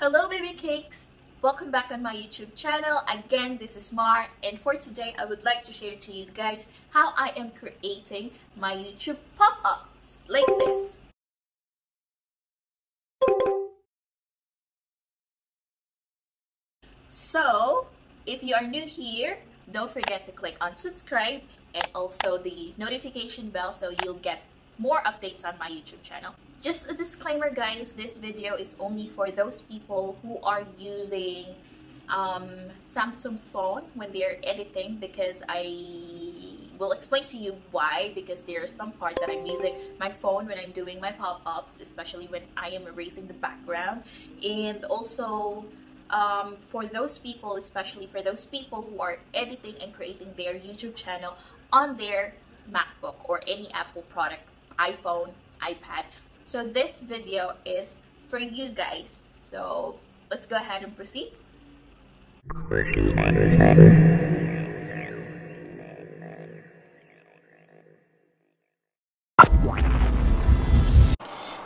Hello baby cakes! Welcome back on my YouTube channel. Again, this is Mar, and for today I would like to share to you guys how I am creating my YouTube pop-ups like this. So, if you are new here, don't forget to click on subscribe and also the notification bell so you'll get more updates on my YouTube channel. Just a disclaimer guys, this video is only for those people who are using Samsung phone when they're editing, because I will explain to you why, because there's some part that I'm using my phone when I'm doing my pop-ups, especially when I am erasing the background. And also for those people, especially for those people who are editing and creating their YouTube channel on their MacBook or any Apple product, iPhone, iPad. So this video is for you guys. So let's go ahead and proceed.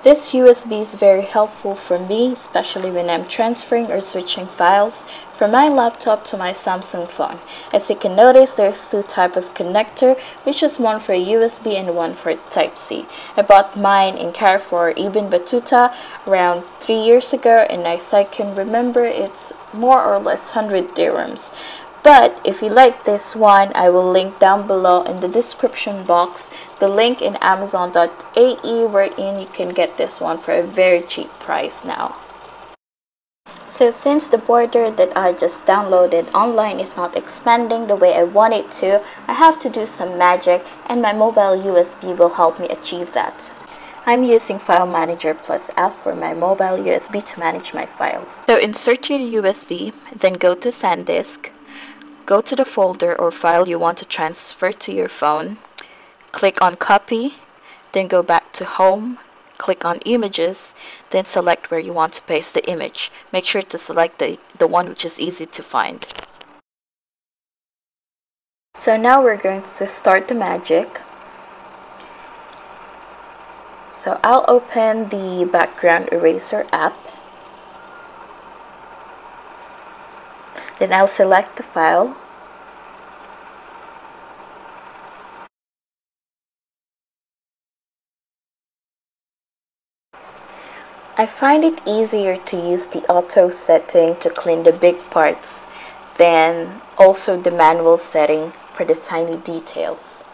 This USB is very helpful for me, especially when I'm transferring or switching files from my laptop to my Samsung phone. As you can notice, there's two types of connector, which is one for USB and one for Type-C. I bought mine in Carrefour Ibn Battuta around 3 years ago, and as I can remember, it's more or less 100 dirhams. But if you like this one, I will link down below in the description box the link in Amazon.at wherein you can get this one for a very cheap price now. So since the border that I just downloaded online is not expanding the way I want it to, I have to do some magic, and my mobile USB will help me achieve that. I'm using File Manager Plus app for my mobile USB to manage my files. So insert your USB, then go to SanDisk. Go to the folder or file you want to transfer to your phone. Click on Copy, then go back to Home. Click on Images, then select where you want to paste the image. Make sure to select the one which is easy to find. So now we're going to start the magic. So I'll open the background eraser app. Then I'll select the file. I find it easier to use the auto setting to clean the big parts than also the manual setting for the tiny details.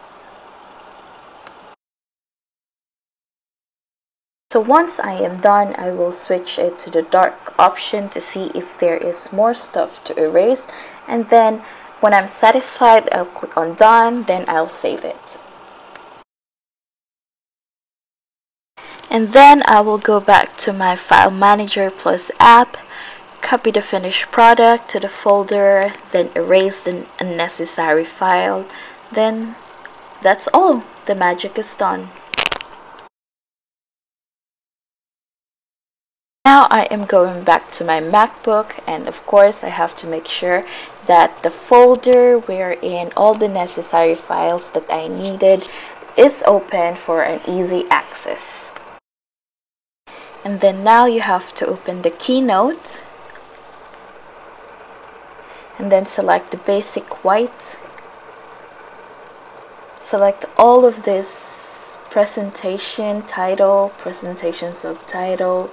So once I am done, I will switch it to the dark option to see if there is more stuff to erase, and then when I'm satisfied, I'll click on done, then I'll save it. And then I will go back to my File Manager Plus app, copy the finished product to the folder, then erase the unnecessary file. Then that's all. The magic is done. Now I am going back to my MacBook, and of course I have to make sure that the folder wherein all the necessary files that I needed is open for an easy access. And then now you have to open the Keynote and then select the basic white. Select all of this presentation title, presentation subtitle,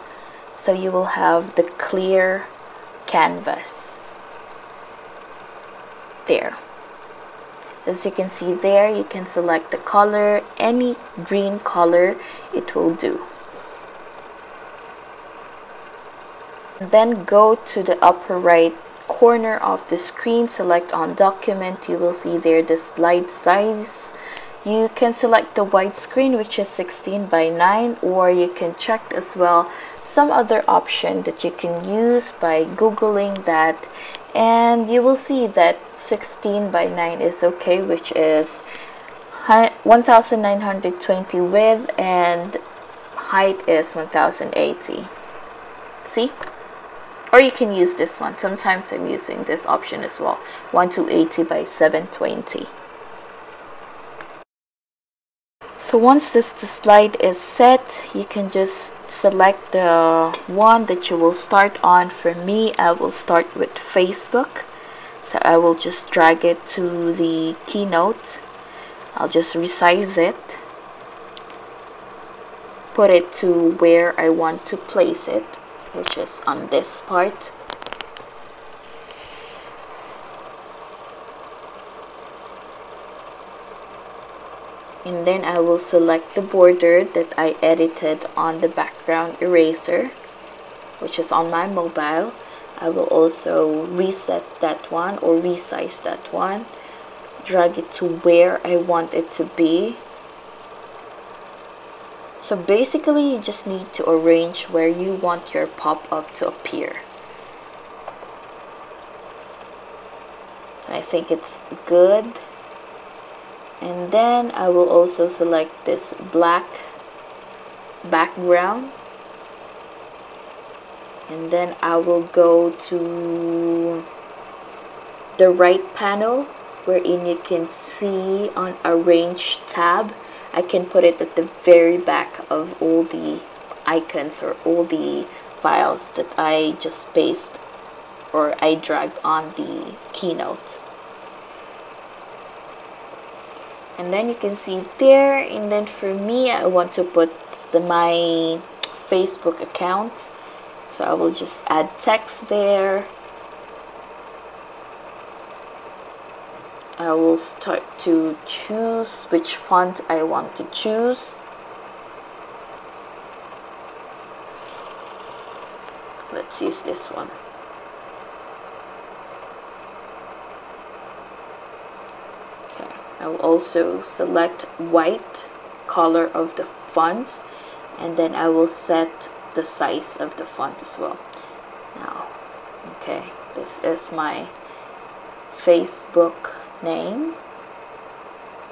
so you will have the clear canvas there. As you can see there, you can select the color, any green color it will do. And then go to the upper right corner of the screen, select on document. You will see there the slide size. You can select the widescreen, which is 16:9, or you can check as well some other option that you can use by googling that, and you will see that 16:9 is okay, which is 1920 width and height is 1080. See? Or you can use this one. Sometimes I'm using this option as well, 1280 by 720. So once the slide is set, you can just select the one that you will start on. For me, I will start with Facebook. So I will just drag it to the Keynote. I'll just resize it. Put it to where I want to place it, which is on this part. And then I will select the border that I edited on the background eraser, which is on my mobile. I will also reset that one or resize that one, drag it to where I want it to be. So basically you just need to arrange where you want your pop-up to appear. I think it's good. And then I will also select this black background, and then I will go to the right panel wherein you can see on Arrange tab. I can put it at the very back of all the icons or all the files that I just pasted or I dragged on the Keynote. And then you can see there, and then for me, I want to put my Facebook account. So I will just add text there. I will start to choose which font I want to choose. Let's use this one. I will also select white color of the font, and then I will set the size of the font as well. Now, okay, this is my Facebook name.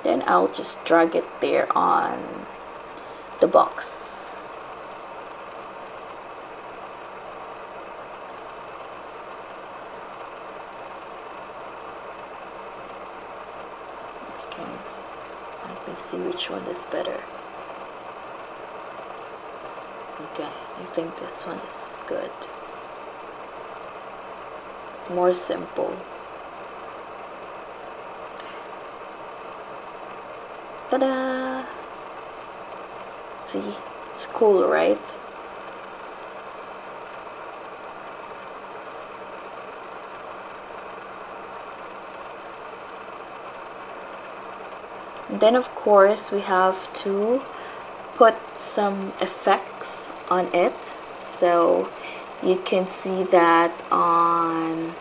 Then I'll just drag it there on the box. See which one is better. Okay, I think this one is good. It's more simple. Ta-da! See, it's cool, right? Then of course we have to put some effects on it, so you can see that on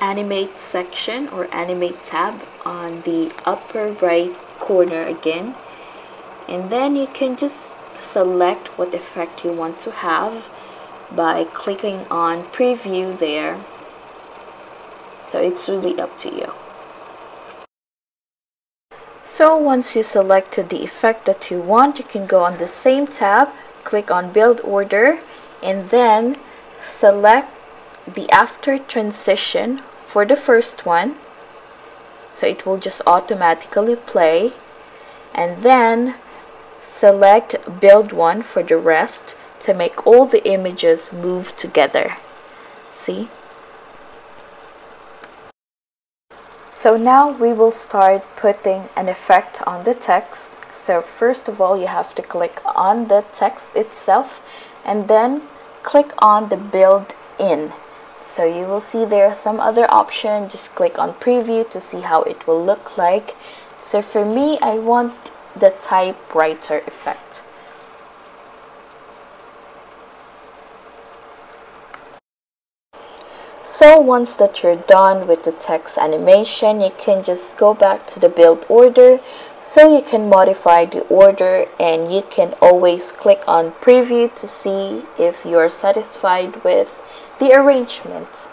animate section or animate tab on the upper right corner again, and then you can just select what effect you want to have by clicking on preview there. So it's really up to you. So once you selected the effect that you want, you can go on the same tab, click on build order, and then select the after transition for the first one. So it will just automatically play, and then select build one for the rest to make all the images move together. See? So now we will start putting an effect on the text. So first of all, you have to click on the text itself and then click on the build in. So you will see there some other option. Just click on preview to see how it will look like. So for me, I want the typewriter effect. So once that you're done with the text animation, you can just go back to the build order, so you can modify the order, and you can always click on preview to see if you're satisfied with the arrangement.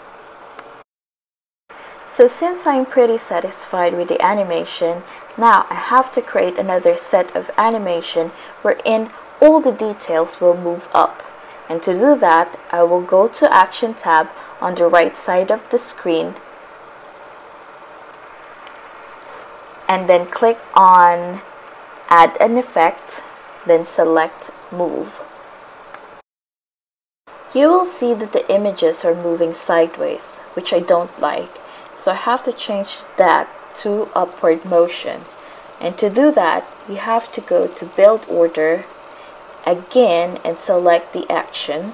So since I'm pretty satisfied with the animation, now I have to create another set of animation wherein all the details will move up. And to do that, I will go to Action tab on the right side of the screen, and then click on Add an Effect, then select Move. You will see that the images are moving sideways, which I don't like, so I have to change that to upward motion. And to do that, you have to go to Build Order again and select the action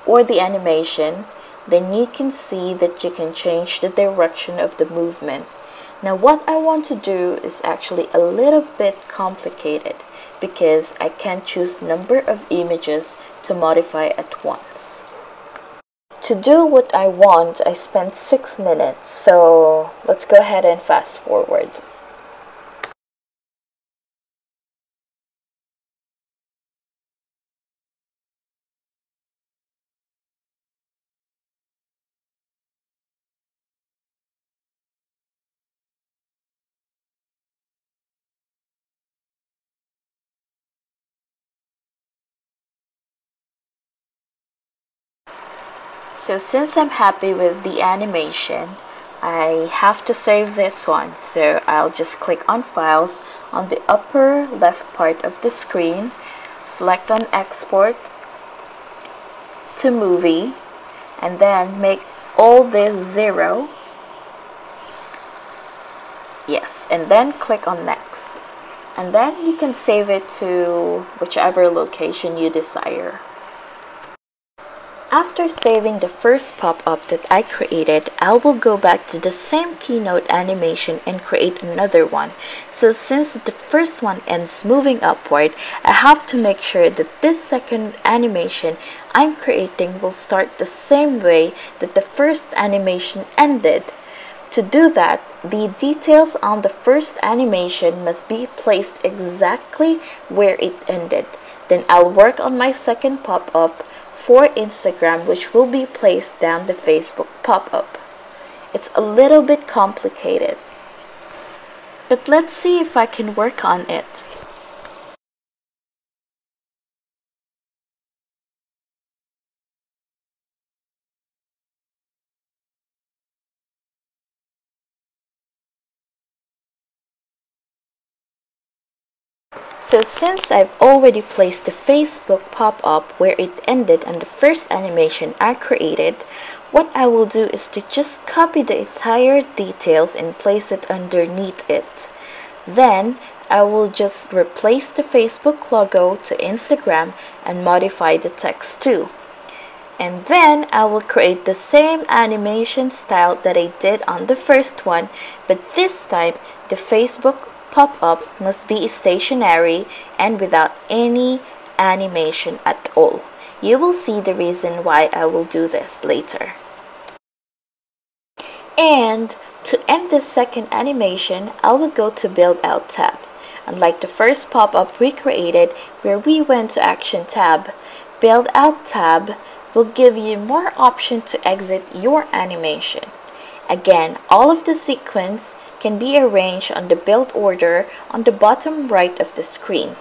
or the animation. Then you can see that you can change the direction of the movement. Now what I want to do is actually a little bit complicated because I can't choose number of images to modify at once. To do what I want, I spent 6 minutes, so let's go ahead and fast forward. So since I'm happy with the animation, I have to save this one. So I'll just click on Files on the upper left part of the screen, select on Export to Movie, and then make all this 0. Yes, and then click on Next. And then you can save it to whichever location you desire. After saving the first pop-up that I created, I will go back to the same Keynote animation and create another one. So since the first one ends moving upward, I have to make sure that this second animation I'm creating will start the same way that the first animation ended. To do that, the details on the first animation must be placed exactly where it ended. Then I'll work on my second pop-up for Instagram, which will be placed down the Facebook pop-up. It's a little bit complicated, but let's see if I can work on it. So since I've already placed the Facebook pop-up where it ended on the first animation I created, what I will do is to just copy the entire details and place it underneath it. Then I will just replace the Facebook logo to Instagram and modify the text too. And then I will create the same animation style that I did on the first one, but this time the Facebook pop-up must be stationary and without any animation at all. You will see the reason why I will do this later. And to end this second animation, I will go to Build Out tab. Unlike the first pop-up we created where we went to Action tab, Build Out tab will give you more option to exit your animation. Again, all of the sequence can be arranged on the build order on the bottom right of the screen.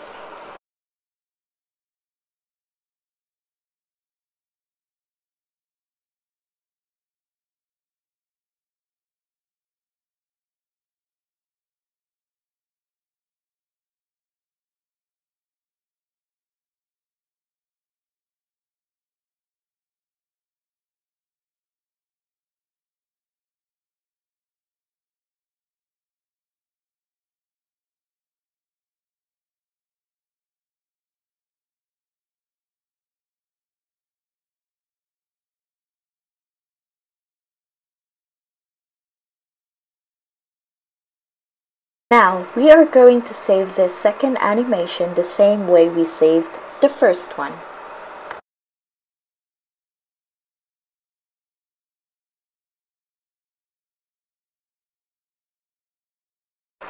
Now, we are going to save this second animation the same way we saved the first one.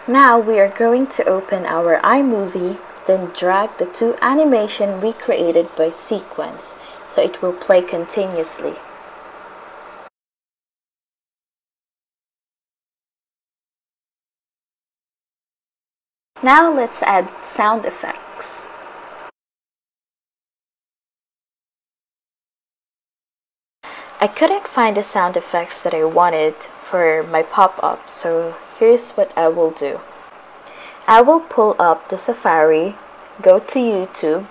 Now we are going to open our iMovie, then drag the two animations we created by sequence, so it will play continuously. Now let's add sound effects. I couldn't find the sound effects that I wanted for my pop-up, so here's what I will do. I will pull up the Safari, go to YouTube,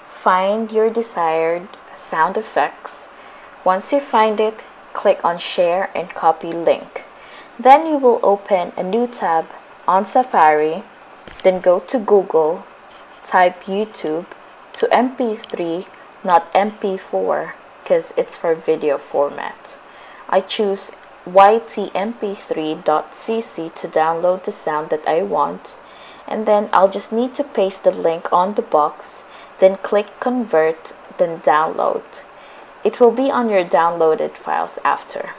find your desired sound effects. Once you find it, click on Share and copy link. Then you will open a new tab on Safari, then go to Google, type YouTube to MP3, not MP4, because it's for video format. I choose ytmp3.cc to download the sound that I want, and then I'll just need to paste the link on the box, then click Convert, then Download. It will be on your downloaded files after.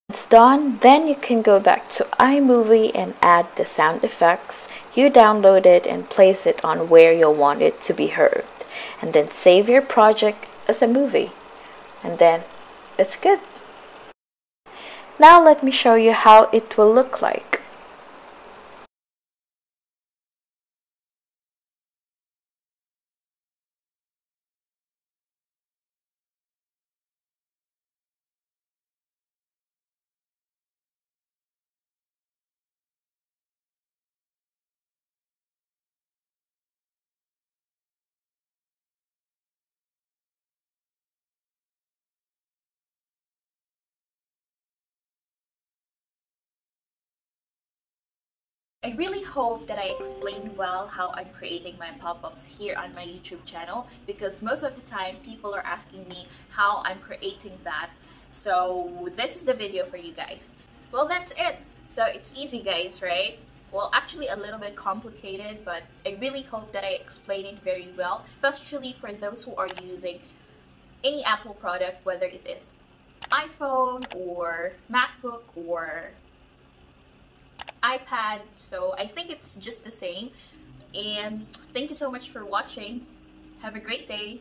It's done, then you can go back to iMovie and add the sound effects you downloaded and place it on where you'll want it to be heard. And then save your project as a movie. And then it's good. Now let me show you how it will look like. I really hope that I explained well how I'm creating my pop-ups here on my YouTube channel, because most of the time people are asking me how I'm creating that. So this is the video for you guys. Well, that's it. So it's easy, guys, right? Well, actually a little bit complicated, but I really hope that I explained it very well, especially for those who are using any Apple product, whether it is iPhone or MacBook or iPad. So I think it's just the same. And thank you so much for watching. Have a great day.